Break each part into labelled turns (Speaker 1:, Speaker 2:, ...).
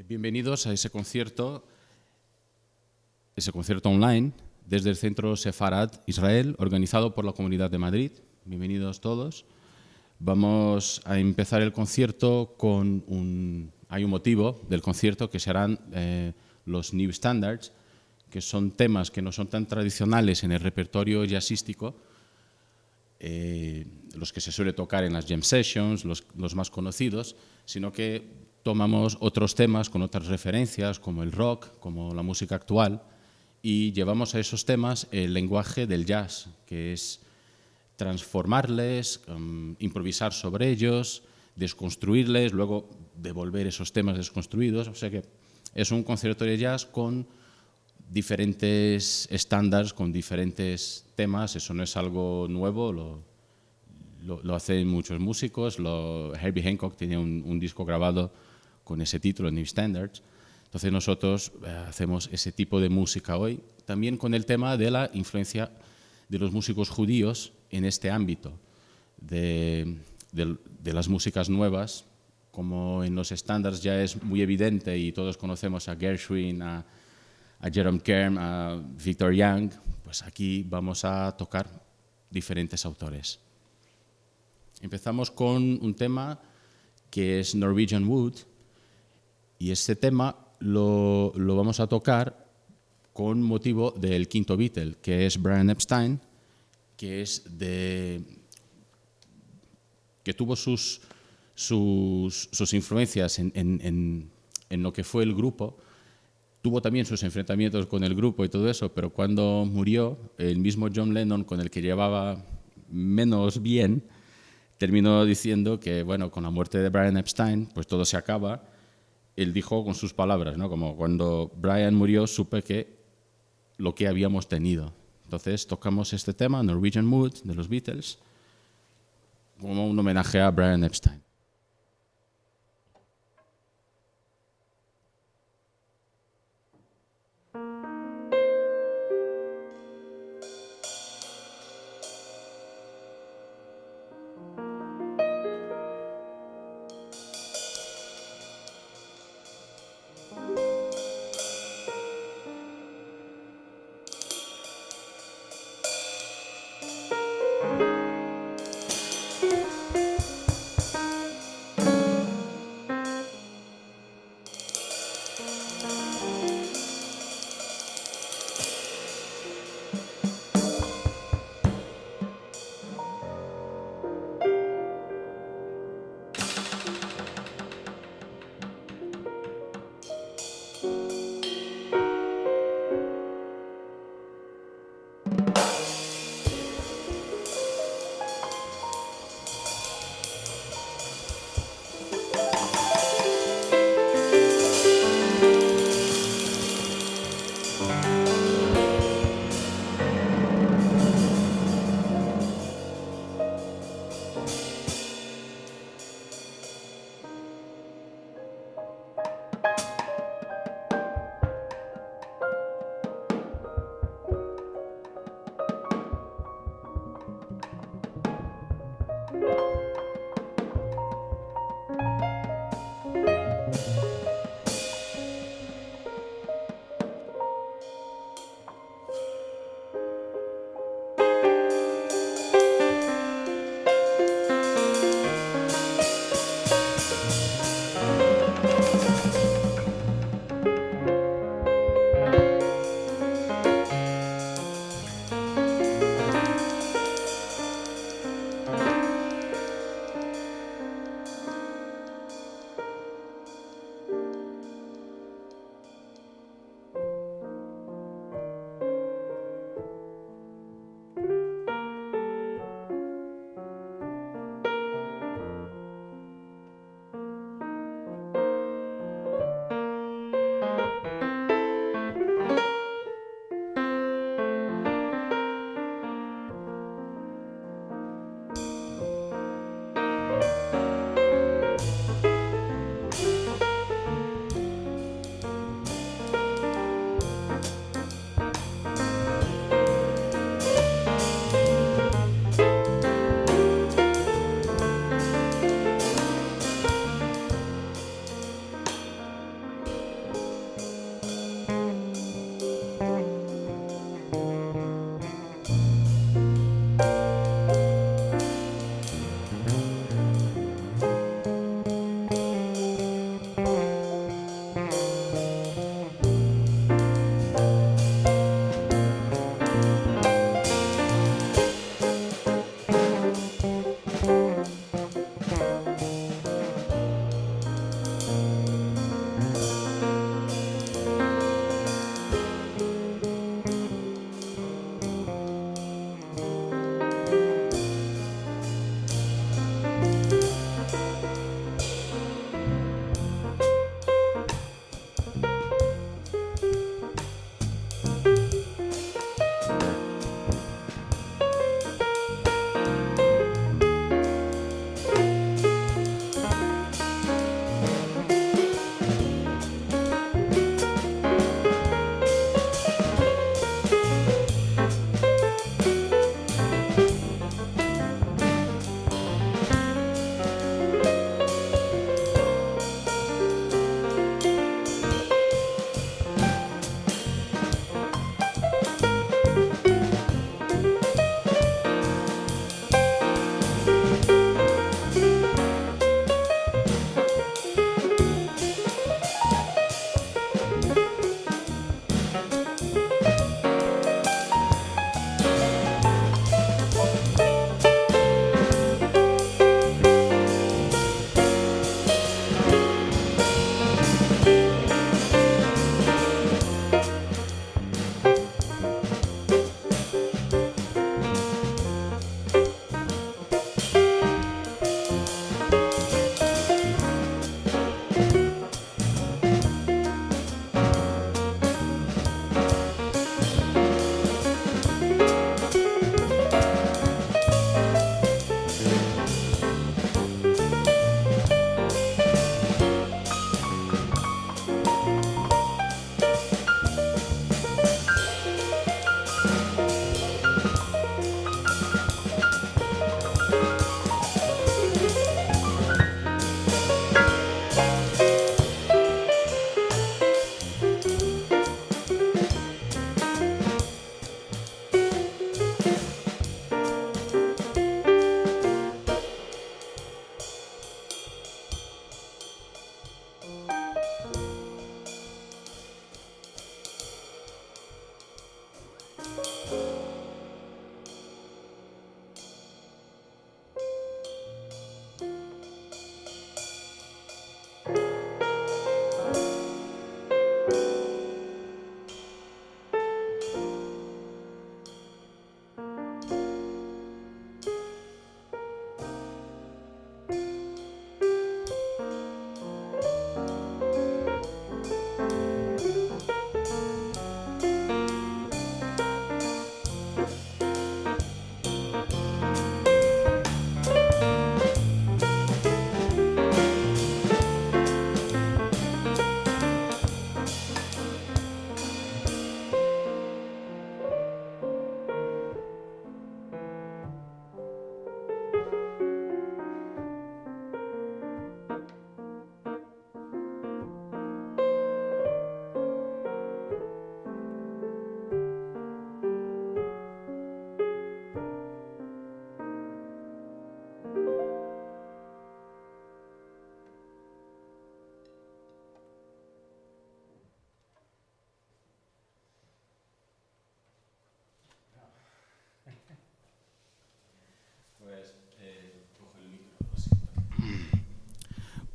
Speaker 1: Bienvenidos a ese concierto online desde el Centro Sefarad Israel, organizado por la Comunidad de Madrid. Bienvenidos todos. Vamos a empezar el concierto con hay un motivo del concierto que serán los New Standards, que son temas que no son tan tradicionales en el repertorio jazzístico, los que se suele tocar en las jam sessions, los más conocidos, sino que tomamos otros temas con otras referencias, como el rock, como la música actual, y llevamos a esos temas el lenguaje del jazz, que es transformarles, improvisar sobre ellos, desconstruirles, luego devolver esos temas desconstruidos. O sea que es un concierto de jazz con diferentes estándares, con diferentes temas. Eso no es algo nuevo, lo hacen muchos músicos. Herbie Hancock tenía un disco grabado con ese título, New Standards. Entonces nosotros hacemos ese tipo de música hoy, también con el tema de la influencia de los músicos judíos en este ámbito de las músicas nuevas. Como en los estándares ya es muy evidente y todos conocemos a Gershwin, a Jerome Kern, a Victor Young, pues aquí vamos a tocar diferentes autores. Empezamos con un tema que es Norwegian Wood, y este tema lo vamos a tocar con motivo del quinto Beatle, que es Brian Epstein, que tuvo sus influencias en lo que fue el grupo. Tuvo también sus enfrentamientos con el grupo y todo eso, pero cuando murió, el mismo John Lennon, con el que llevaba menos bien, terminó diciendo que, bueno, con la muerte de Brian Epstein, pues todo se acaba. Él dijo con sus palabras, ¿no? Como cuando Brian murió, supe que lo que habíamos tenido. Entonces tocamos este tema, Norwegian Wood, de los Beatles, como un homenaje a Brian Epstein.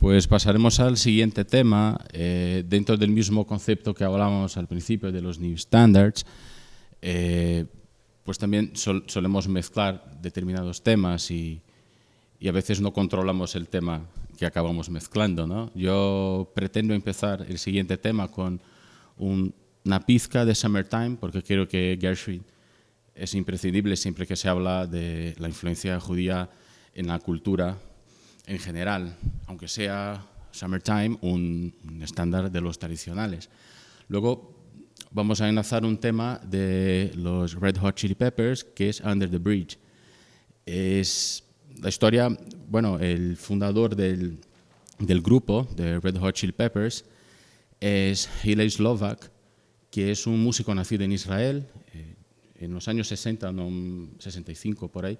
Speaker 1: Pues pasaremos al siguiente tema, dentro del mismo concepto que hablábamos al principio de los New Standards. Pues también solemos mezclar determinados temas y a veces no controlamos el tema que acabamos mezclando, ¿no? Yo pretendo empezar el siguiente tema con una pizca de Summertime, porque creo que Gershwin es imprescindible siempre que se habla de la influencia judía en la cultura en general, aunque sea Summertime un estándar de los tradicionales. Luego vamos a enlazar un tema de los Red Hot Chili Peppers, que es Under the Bridge. Es la historia, bueno, el fundador del grupo de Red Hot Chili Peppers es Hillel Slovak, que es un músico nacido en Israel en los años 60, no 65 por ahí.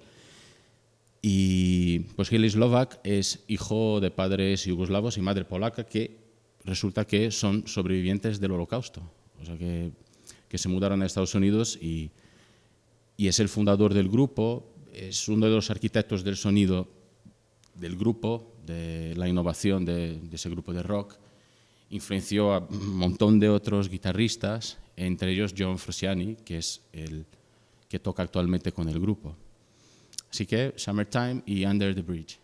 Speaker 1: Y pues Hillel Slovak es hijo de padres yugoslavos y madre polaca que resulta que son sobrevivientes del Holocausto. O sea que se mudaron a Estados Unidos y es el fundador del grupo, es uno de los arquitectos del sonido del grupo, de la innovación de ese grupo de rock. Influenció a un montón de otros guitarristas, entre ellos John Frusciante, que es el que toca actualmente con el grupo. Así que Summertime y Under the Bridge.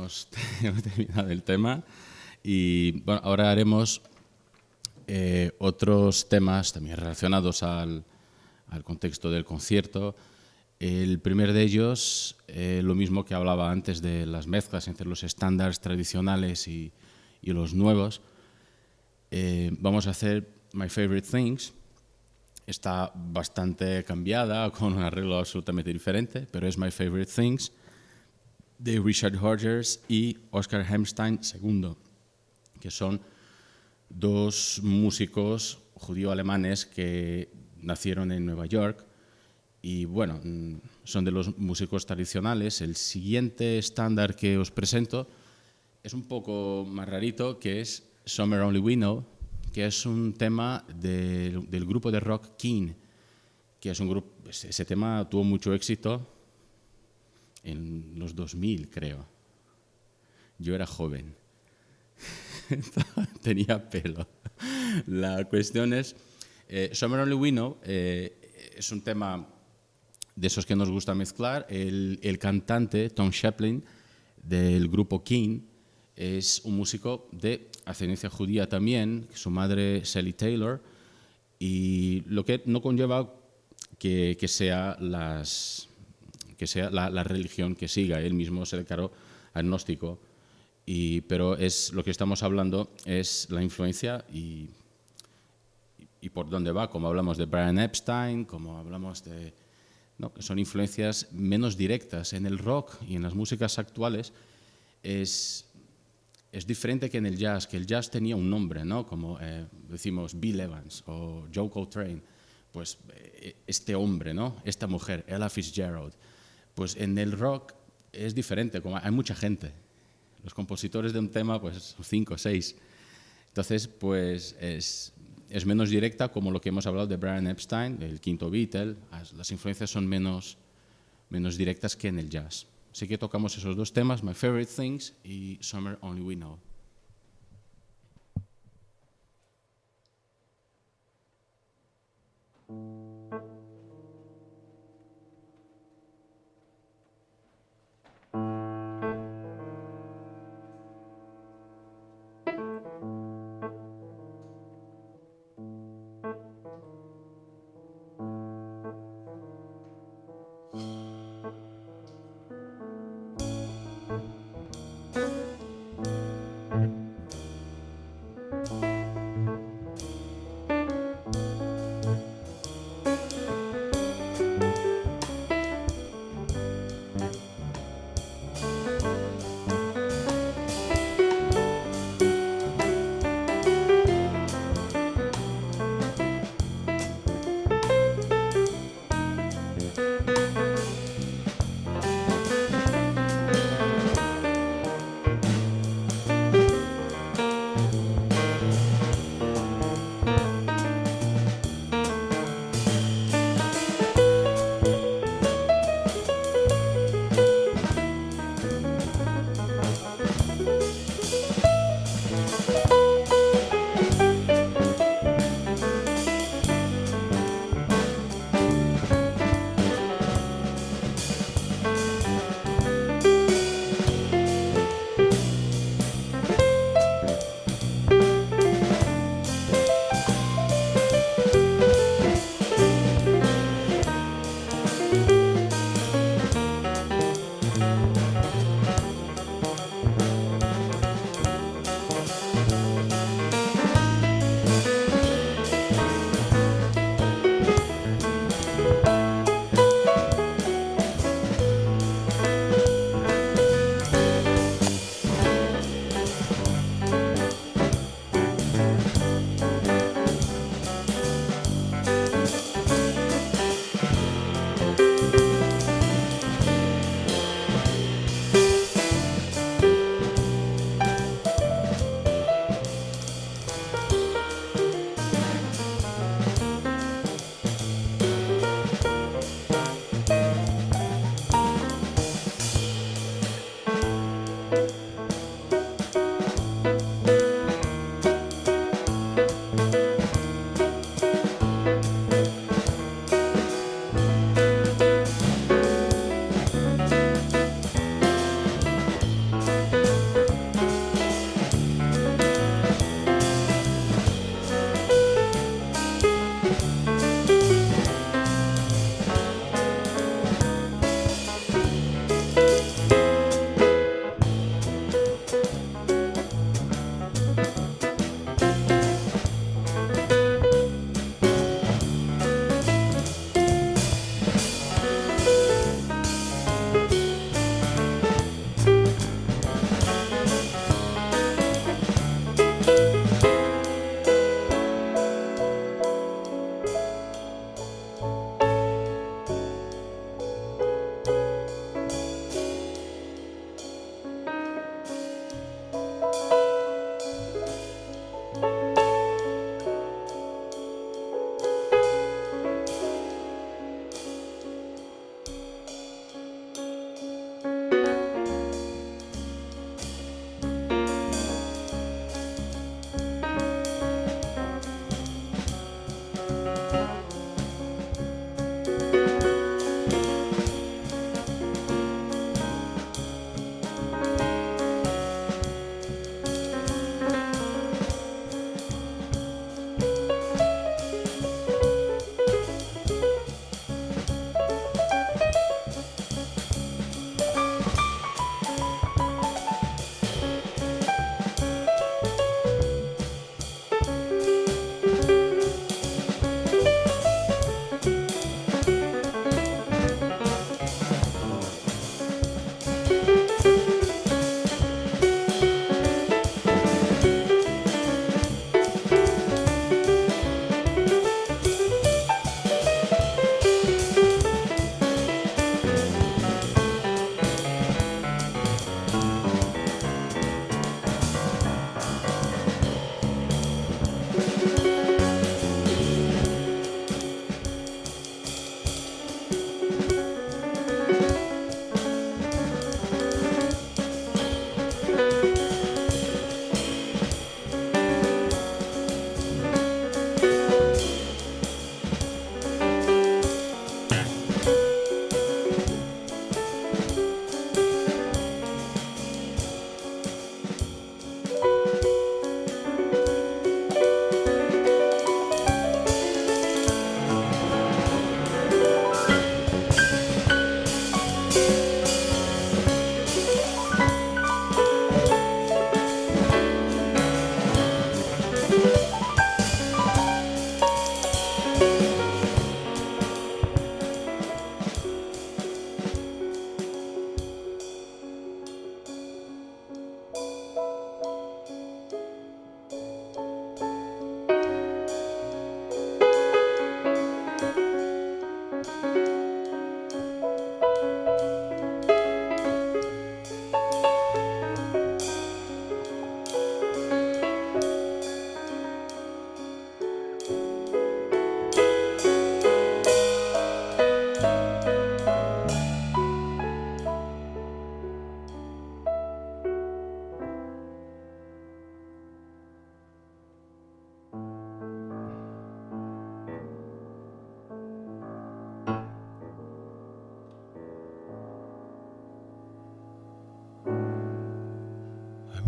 Speaker 1: hemos, hemos terminado el tema y bueno, ahora haremos otros temas también relacionados al contexto del concierto. El primer de ellos, lo mismo que hablaba antes de las mezclas entre los estándares tradicionales y los nuevos, vamos a hacer My Favorite Things. Está bastante cambiada, con un arreglo absolutamente diferente, pero es My Favorite Things, de Richard Hodgers y Oscar Hammerstein II, que son dos músicos judío-alemanes que nacieron en Nueva York y, bueno, son de los músicos tradicionales. El siguiente estándar que os presento es un poco más rarito, que es Somewhere Only We Know, que es un tema del grupo de rock Keane, que es un grupo, ese tema tuvo mucho éxito en los 2000, creo. Yo era joven, tenía pelo. La cuestión es, Somewhere Only We Know es un tema de esos que nos gusta mezclar. El cantante, Tom Chaplin, del grupo Keane, es un músico de ascendencia judía también, su madre Sally Taylor, y lo que no conlleva que sea la religión que siga. Él mismo se declaró agnóstico, pero lo que estamos hablando es la influencia y por dónde va, como hablamos de Brian Epstein, como hablamos de... ¿no? Que son influencias menos directas. En el rock y en las músicas actuales es diferente que en el jazz, que el jazz tenía un nombre, ¿no? Como decimos Bill Evans o Joe Coltrane, pues este hombre, ¿no? Esta mujer, Ella Fitzgerald. Pues en el rock es diferente, como hay mucha gente. Los compositores de un tema, pues 5 o 6. Entonces, pues es menos directa, como lo que hemos hablado de Brian Epstein, el quinto Beatle. Las influencias son menos directas que en el jazz. Así que tocamos esos dos temas, My Favorite Things y Somewhere Only We Know.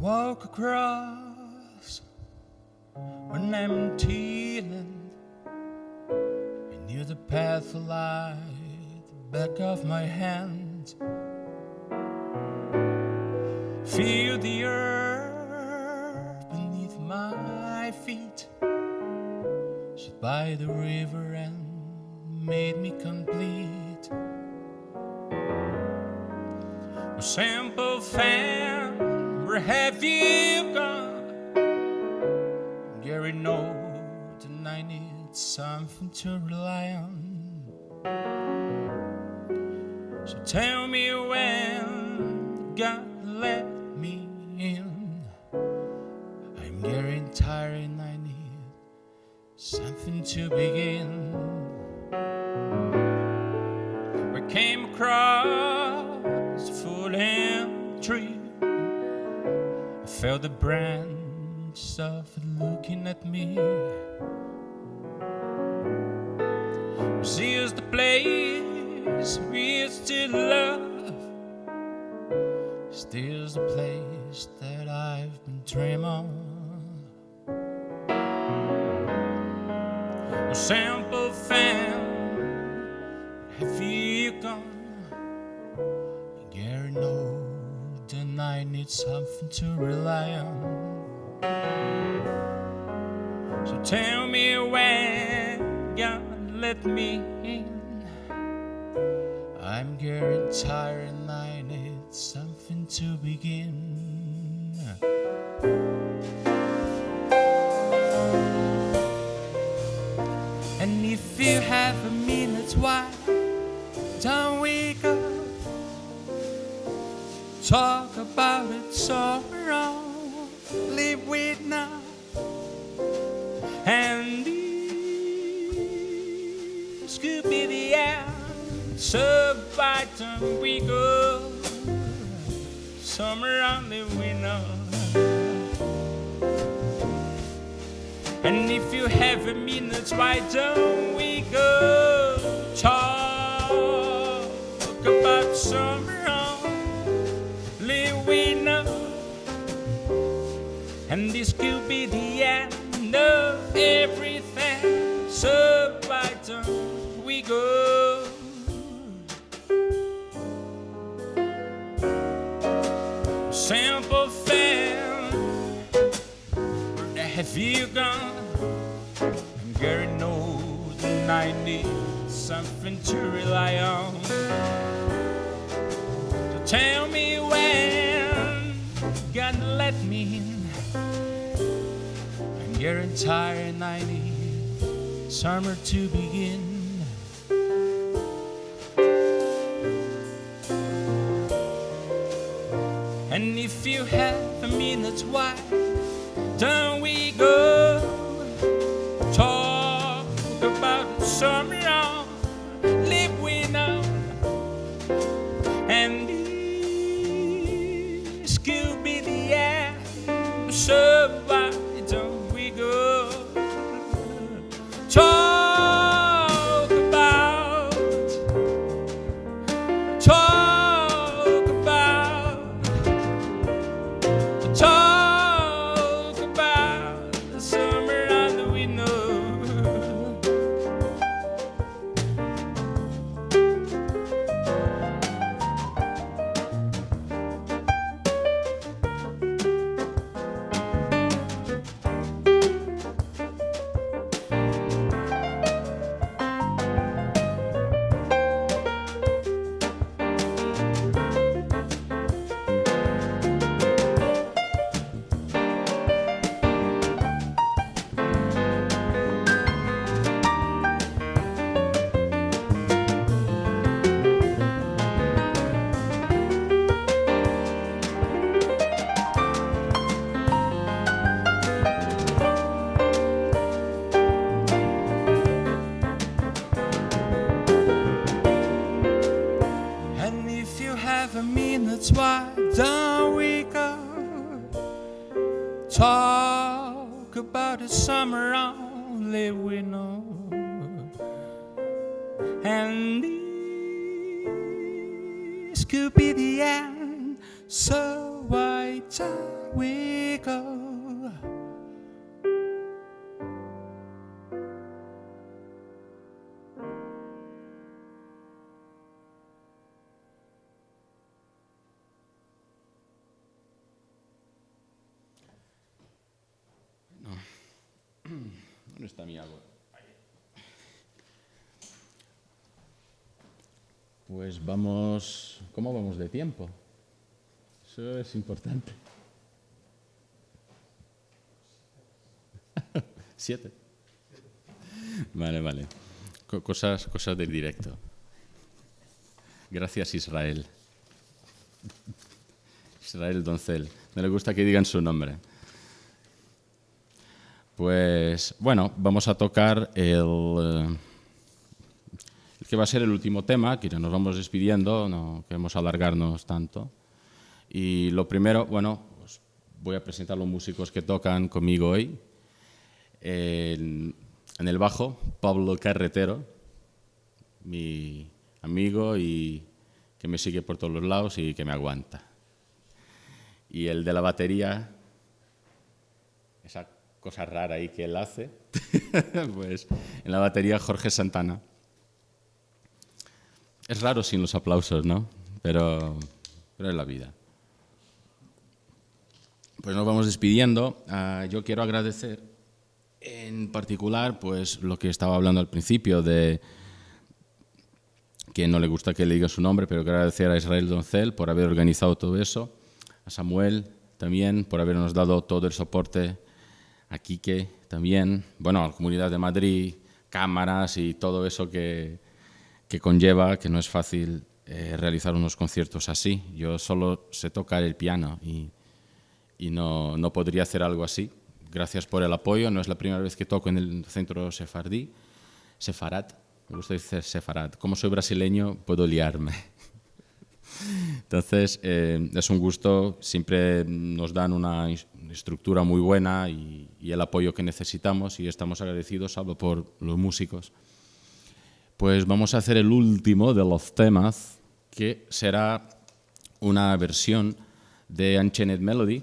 Speaker 2: walk across an empty land. I knew the path would lie at the back of my hand. Feel the earth beneath my feet. Stood by the river and made me complete. A simple fan, where have you gone? Gary knows and I need something to rely on. So tell me when God let me in. I'm getting tired and I need something to begin. We came across a fallen tree. I felt the branch softly looking at me. This is the place we still love. This is the place that I've been dreaming of. A simple fan, have you gone? Gary knows and I need something to rely on. So tell me when God let me in. I'm getting tired and I need something to begin. And if you have a minute, why don't we go talk about it somewhere on? Live with now. And this could be the end. So why don't we go somewhere only we know? And if you have a minute, why don't we go talk about somewhere only we know? And this could be the end of everything. So why don't we go? Simple fan, where have you gone? And Gary knows and I need something to rely on. So tell me when God let me in. I'm getting tired and I need summer to begin. And if you have a minute, why don't we go talk about summer on? Live we know. And this could be the end. So why don't we go talk about the summer that we know. have a minute, why don't we go talk about the summer only we know? And this could be the end, so why don't we go.
Speaker 1: ¿Dónde está mi agua? Pues vamos... ¿Cómo vamos de tiempo? Eso es importante. 7. Vale. Cosas del directo. Gracias, Israel. Israel Doncel. No le gusta que digan su nombre. Pues, bueno, vamos a tocar el que va a ser el último tema, que ya nos vamos despidiendo, no queremos alargarnos tanto. Y lo primero, bueno, pues voy a presentar los músicos que tocan conmigo hoy. En el bajo, Pablo Carretero, mi amigo y que me sigue por todos los lados y que me aguanta. Y el de la batería, esa cosa rara ahí que él hace, pues en la batería Jorge Santana. Es raro sin los aplausos, ¿no? Pero es la vida. Pues nos vamos despidiendo. Yo quiero agradecer en particular pues lo que estaba hablando al principio de que no le gusta que le diga su nombre, pero quiero agradecer a Israel Doncel por haber organizado todo eso, a Samuel también por habernos dado todo el soporte, a Quique también, bueno, a la Comunidad de Madrid, cámaras y todo eso que conlleva, que no es fácil realizar unos conciertos así. Yo solo sé tocar el piano y no podría hacer algo así. Gracias por el apoyo. No es la primera vez que toco en el centro sefardí. Sefarad, me gusta decir sefarad. Como soy brasileño, puedo liarme. Entonces, es un gusto. Siempre nos dan una estructura muy buena y el apoyo que necesitamos y estamos agradecidos, salvo por los músicos. Pues vamos a hacer el último de los temas, que será una versión de Unchained Melody,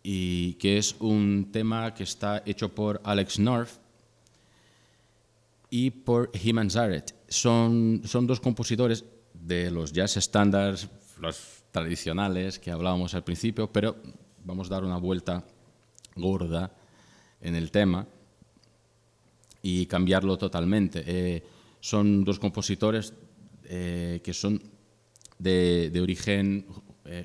Speaker 1: y que es un tema que está hecho por Alex North y por Hyman Zareth. Son dos compositores de los jazz standards, los tradicionales que hablábamos al principio, pero vamos a dar una vuelta gorda en el tema y cambiarlo totalmente. Son dos compositores que son de origen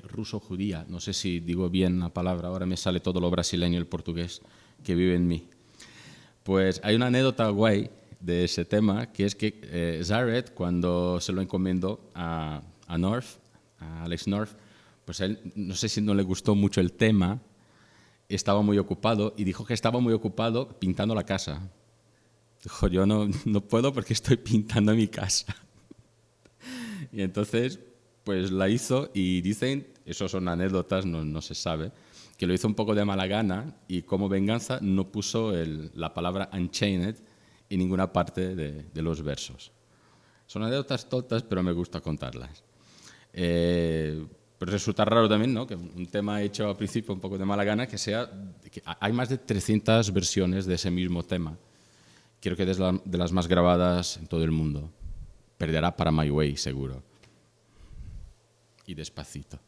Speaker 1: ruso-judía. No sé si digo bien la palabra, ahora me sale todo lo brasileño y el portugués que vive en mí. Pues hay una anécdota guay de ese tema, que es que Zareth, cuando se lo encomendó a North, a Alex North, pues a él, no sé si no le gustó mucho el tema, estaba muy ocupado y dijo que estaba muy ocupado pintando la casa. Dijo, yo no puedo porque estoy pintando mi casa. Y entonces, pues la hizo y dicen, eso son anécdotas, no se sabe, que lo hizo un poco de mala gana y como venganza no puso la palabra unchained en ninguna parte de los versos. Son anécdotas tontas, pero me gusta contarlas. Pero resulta raro también, ¿no?, que un tema hecho al principio un poco de mala gana, que hay más de 300 versiones de ese mismo tema. Creo que es de las más grabadas en todo el mundo. Perderá para My Way, seguro. Y Despacito.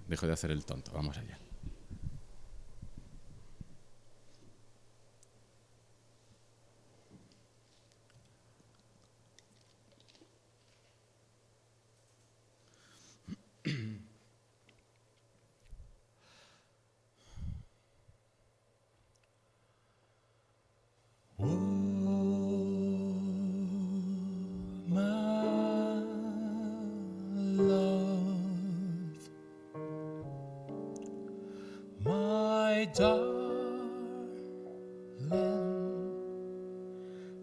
Speaker 1: Dejo de hacer el tonto, vamos allá.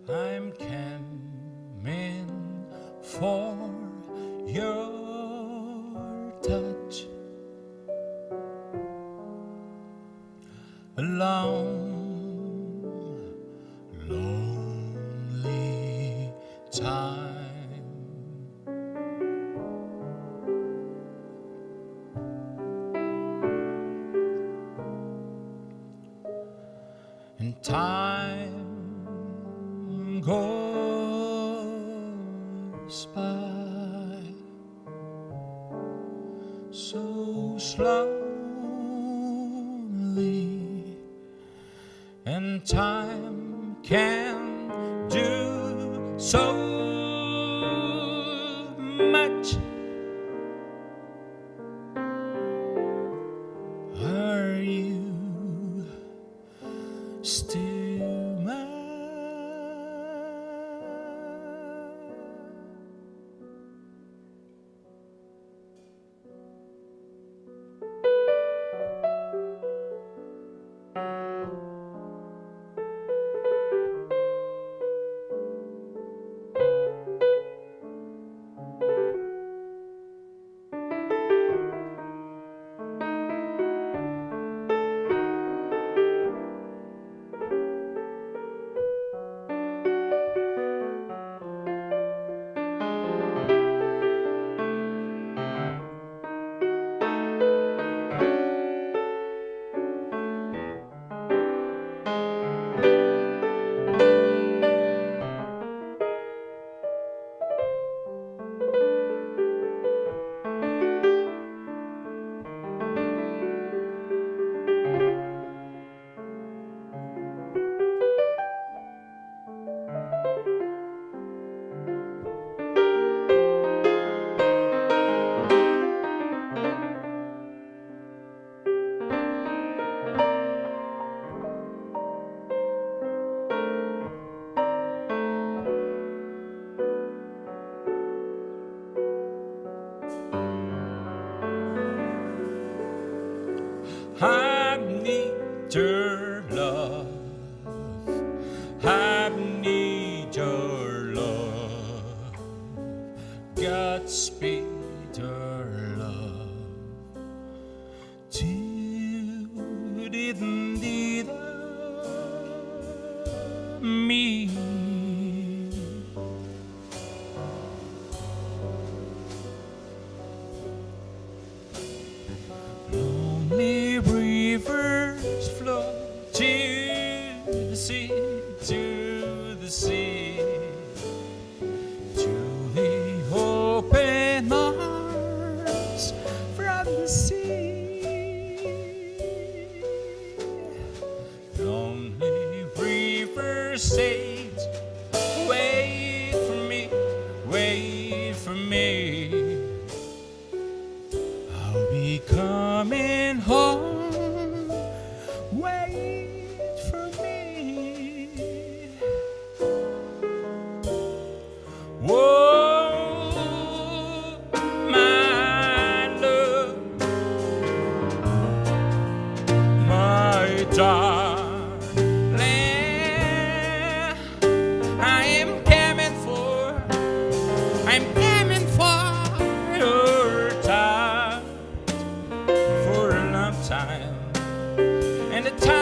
Speaker 2: I'm coming for your touch. A long, lonely time. time goes by so slowly, and time can do so much. Are you still mine? I need your love. I need your love. Godspeed your love. You didn't need me. Lonely rivers flow to the sea, to the sea, to the open arms from the sea. Lonely rivers say, wait for me, wait for me. I'll be coming home. Wait for me. Whoa, my love, my darling, I'm coming for your time. For a long time, and the time